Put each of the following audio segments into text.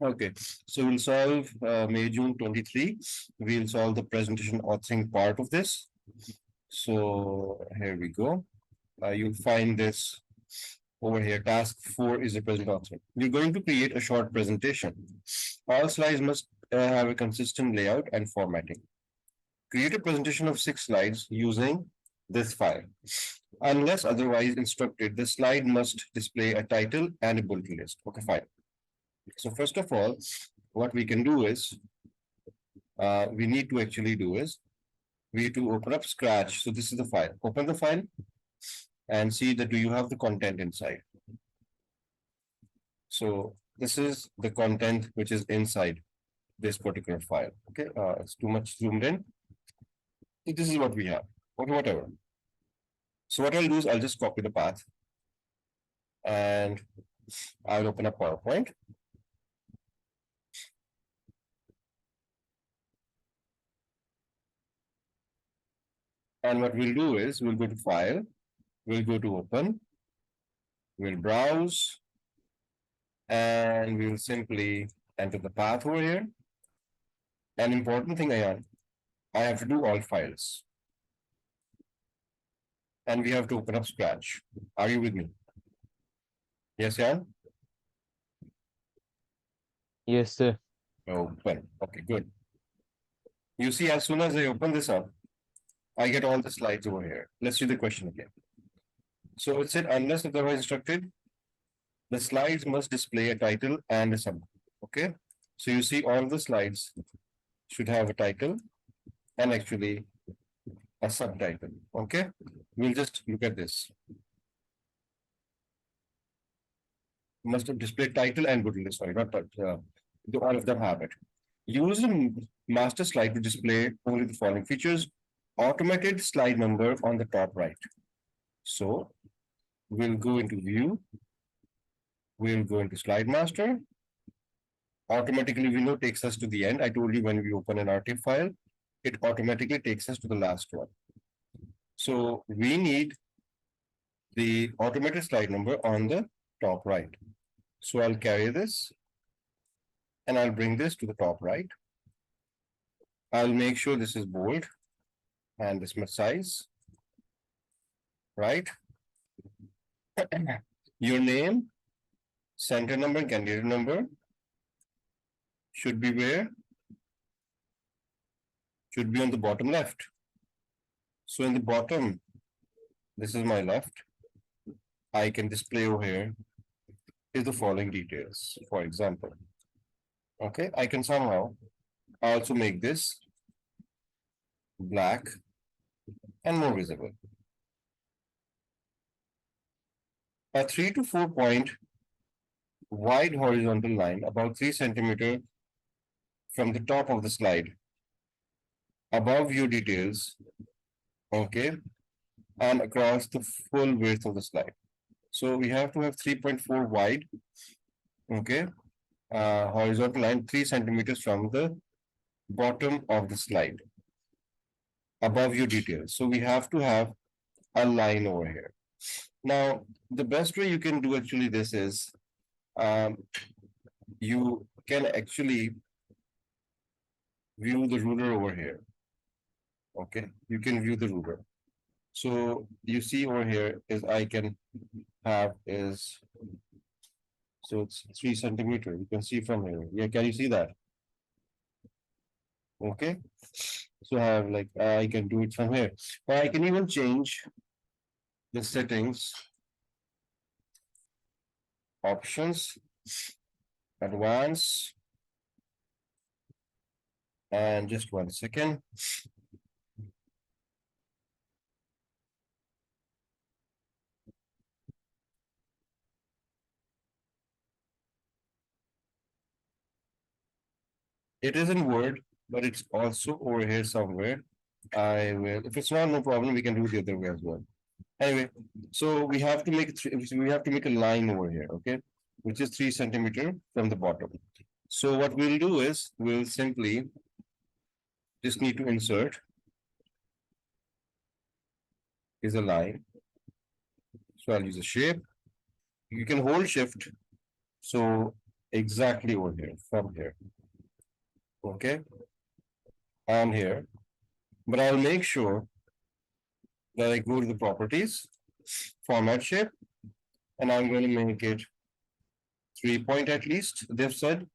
Okay, so we'll solve May, June 23. We'll solve the presentation authoring part of this. So here we go. You'll find this over here. Task 4 is the present authoring. We're going to create a short presentation. All slides must have a consistent layout and formatting. Create a presentation of 6 slides using this file. Unless otherwise instructed, the slide must display a title and a bullet list. Okay, fine. So first of all, what we can do is, we need to actually do is, we need to open up Scratch. So this is the file. Open the file and see that do you have the content inside. So this is the content which is inside this particular file. Okay, it's too much zoomed in. This is what we have. Okay, whatever. So what I'll do is I'll just copy the path and I'll open up PowerPoint. And what we'll do is we'll go to File, we'll go to Open, we'll browse, and we'll simply enter the path over here. An important thing, Ayan, I have to do all files. And we have to open up Scratch. Are you with me? Yes, Ayan? Yes, sir. Open. Okay, good. You see, as soon as I open this up, I get all the slides over here. Let's see the question again. So it said, unless otherwise instructed, the slides must display a title and a summary. Okay. So you see all the slides should have a title and actually a subtitle. Okay. We'll just look at this. Must have displayed title and good list. Sorry, not all of them have it. Use the master slide to display only the following features. Automated slide number on the top right. So we'll go into view. We'll go into slide master. Automatically, we know takes us to the end. I told you when we open an RTF file, it automatically takes us to the last one. So we need the automated slide number on the top right. So I'll carry this and I'll bring this to the top right. I'll make sure this is bold and this much size, right? Your name, center number, and candidate number should be where? Should be on the bottom left. So in the bottom, this is my left. I can display over here is the following details. For example, okay, I can somehow also make this black and more visible. A 3 to 4 point wide horizontal line about 3 centimeter from the top of the slide above view details, okay, and across the full width of the slide. So we have to have 3.4 wide, okay, horizontal line 3 centimeters from the bottom of the slide above view details. So we have to have a line over here. Now, the best way you can do actually this is, you can actually view the ruler over here. Okay, you can view the ruler. So you see over here is I can have is, so it's 3 centimeter. You can see from here. Yeah, can you see that? Okay. So I have like I can do it from here. Or I can even change the settings, options, advanced, and just 1 second. It is in Word, but it's also over here somewhere. I will, if it's not, no problem, we can do the other way as well. Anyway, so we have to make we have to make a line over here, okay, which is 3 centimeter from the bottom. So what we'll do is we'll simply just need to insert is a line. So I'll use a shape. You can hold shift. So exactly over here, from here. Okay, and here. But I'll make sure that I go to the properties, format shape, and I'm going to make it 3 point at least, they've said.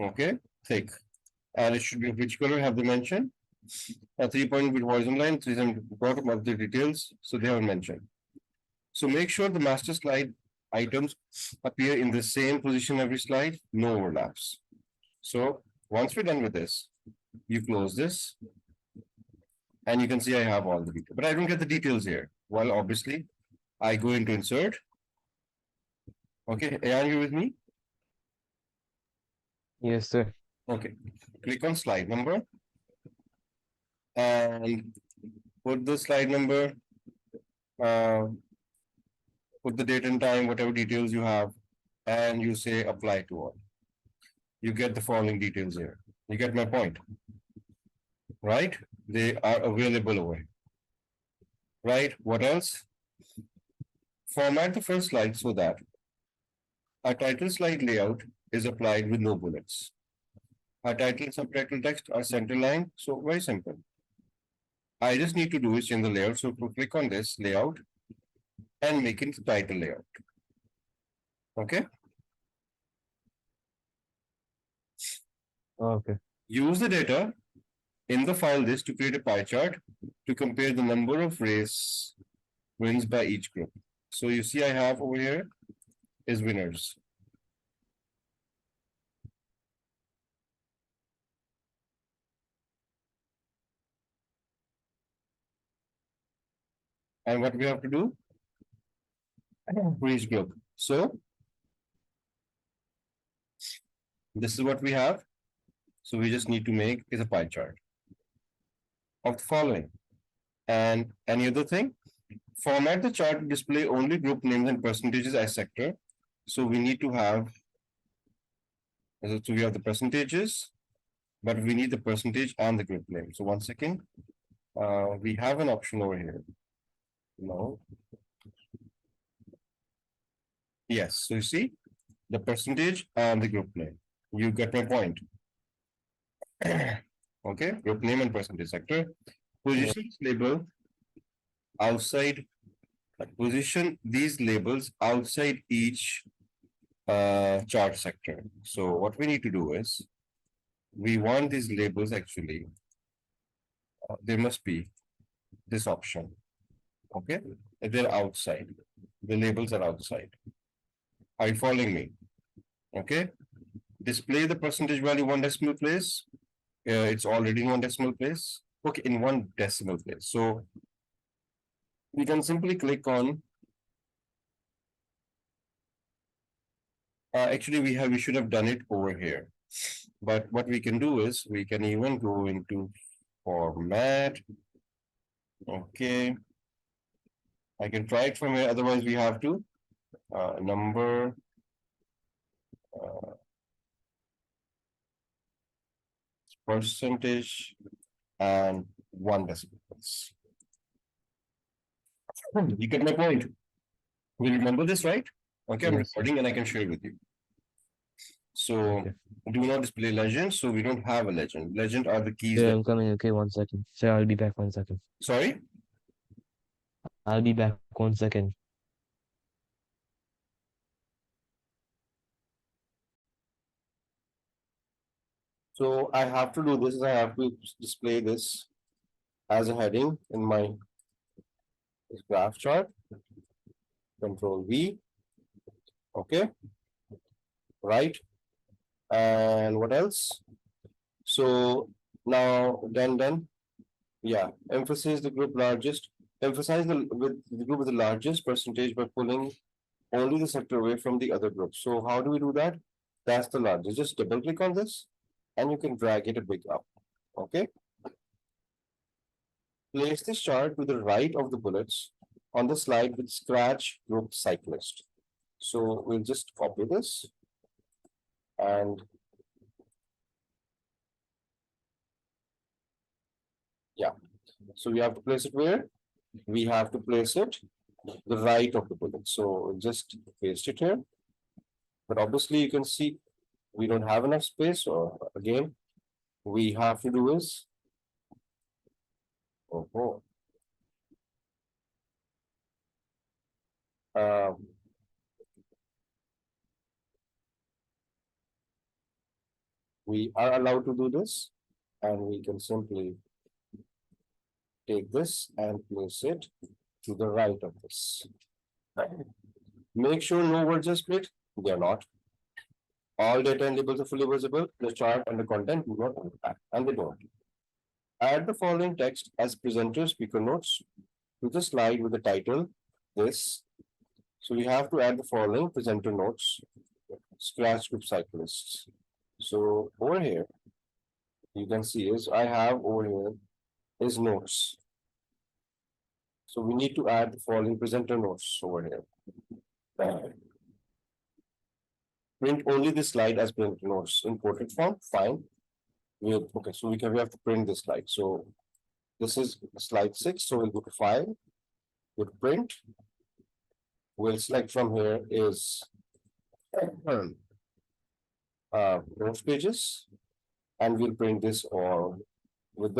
Okay, thick. And it should be which color have they mentioned? A 3 point with horizontal line, 3 bottom of the details, so they haven't mentioned. So make sure the master slide items appear in the same position every slide, no overlaps. So once we're done with this, you close this, and you can see I have all the details, but I don't get the details here. Well, obviously, I go into insert. Okay, are you with me? Yes, sir. Okay, click on slide number and put the slide number, uh, put the date and time, whatever details you have, and you say apply to all. You get the following details here. You get my point, right? They are available over here. Right? What else? Format the first slide so that a title slide layout is applied with no bullets. Our title and subtitle text are center line, so very simple. I just need to do is change the layout. So click on this layout and make it the title layout. Okay. Okay. Use the data in the file list to create a pie chart to compare the number of race wins by each group. So you see I have over here is winners. And what we have to do for each group. So this is what we have. So we just need to make is a pie chart of the following. And any other thing? Format the chart to display only group names and percentages as sector. So we need to have, so we have the percentages, but we need the percentage and the group name. So 1 second, we have an option over here. No. Yes, so you see the percentage and the group name. You get my point. Okay, group name and percentage sector. Positions label outside, position these labels outside each chart sector. So what we need to do is we want these labels actually, there must be this option. Okay, they're outside. The labels are outside. Are you following me? Okay, display the percentage value 1 decimal place. It's already in 1 decimal place. Okay, in 1 decimal place. So we can simply click on. Actually, we should have done it over here. But what we can do is we can even go into format. Okay. I can try it from here. Otherwise, we have to number. Percentage and 1 decimal. You get my point. We remember this, right? Okay, I'm Yes, sir. recording and I can share with you. So Okay. do not display legends. So we don't have a legend. Legend are the keys Sir, that. I'm coming. Okay, 1 second. Sir, I'll be back 1 second. Sorry. I'll be back 1 second. So I have to do this. I have to display this as a heading in my graph chart. Control V. Okay. Right. And what else? So now done. Yeah, emphasize the group largest. Emphasize the group with the largest percentage by pulling only the sector away from the other group. So how do we do that? That's the largest. Just double click on this, and you can drag it a bit up. Okay. Place this chart to the right of the bullets on the slide with scratch group cyclist. So we'll just copy this and yeah. So we have to place it where? We have to place it the right of the bullet. So just paste it here. But obviously you can see we don't have enough space. So again, we have to do is, oh, um, we are allowed to do this, and we can simply take this and place it to the right of this. Make sure no words are split. They are not. All data and labels are fully visible. The chart and the content do not overlap, and they don't. Add the following text as presenter speaker notes to the slide with the title, this. So we have to add the following presenter notes, scratch group cyclists. So over here, you can see is I have over here is notes. So we need to add the following presenter notes over here. Print only this slide as presenter notes in portrait form, fine. Okay, so we have to print this slide. So this is slide 6, so we'll go to file, go to print. We'll select from here is notes pages, and we'll print this all with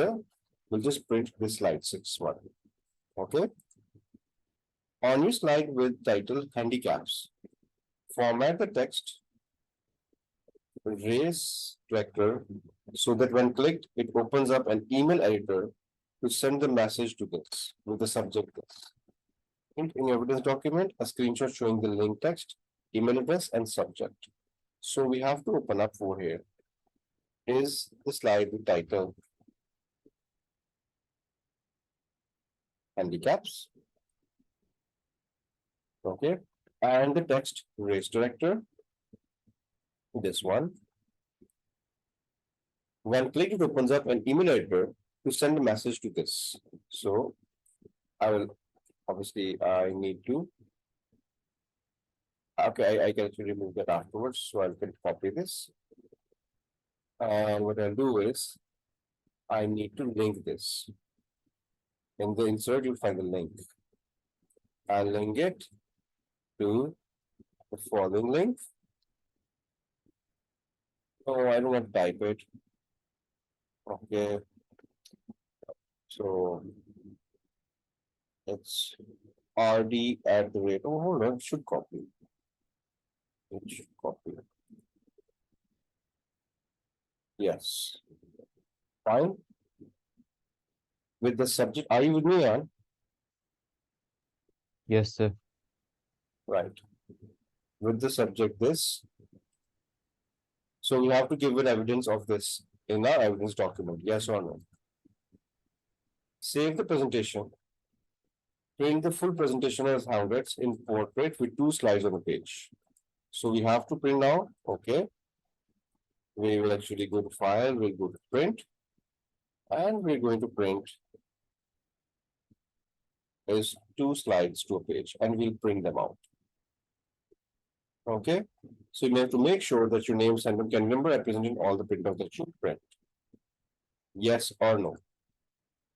we'll just print this slide 6 one. Okay. On your slide with title handicaps, format the text, raise director, so that when clicked, it opens up an email editor to send the message to this with the subject this. In your evidence document, a screenshot showing the link text, email address, and subject. So we have to open up over here is the slide with title handicaps. Okay, and the text race director, this one. When clicked, it opens up an email editor to send a message to this. So I will obviously I need to. Okay, I can actually remove that afterwards. So I can copy this. And what I'll do is I need to link this. In the insert, you'll find the link. I'll link it to the following link. Oh, I don't want to type it. Okay. So it's RD at the rate. Oh, hold on, it should copy. It should copy. Yes. Fine. With the subject, are you with me, Ann? Yes, sir. Right. With the subject this. So we have to give it evidence of this in our evidence document, yes or no. Save the presentation. Print the full presentation as hundreds in portrait with 2 slides on the page. So we have to print now, okay. We will actually go to file, we'll go to print, and we're going to print is 2 slides to a page, and we'll print them out. Okay, so you have to make sure that your name, Saem, can remember representing all the printouts that you print. Yes or no?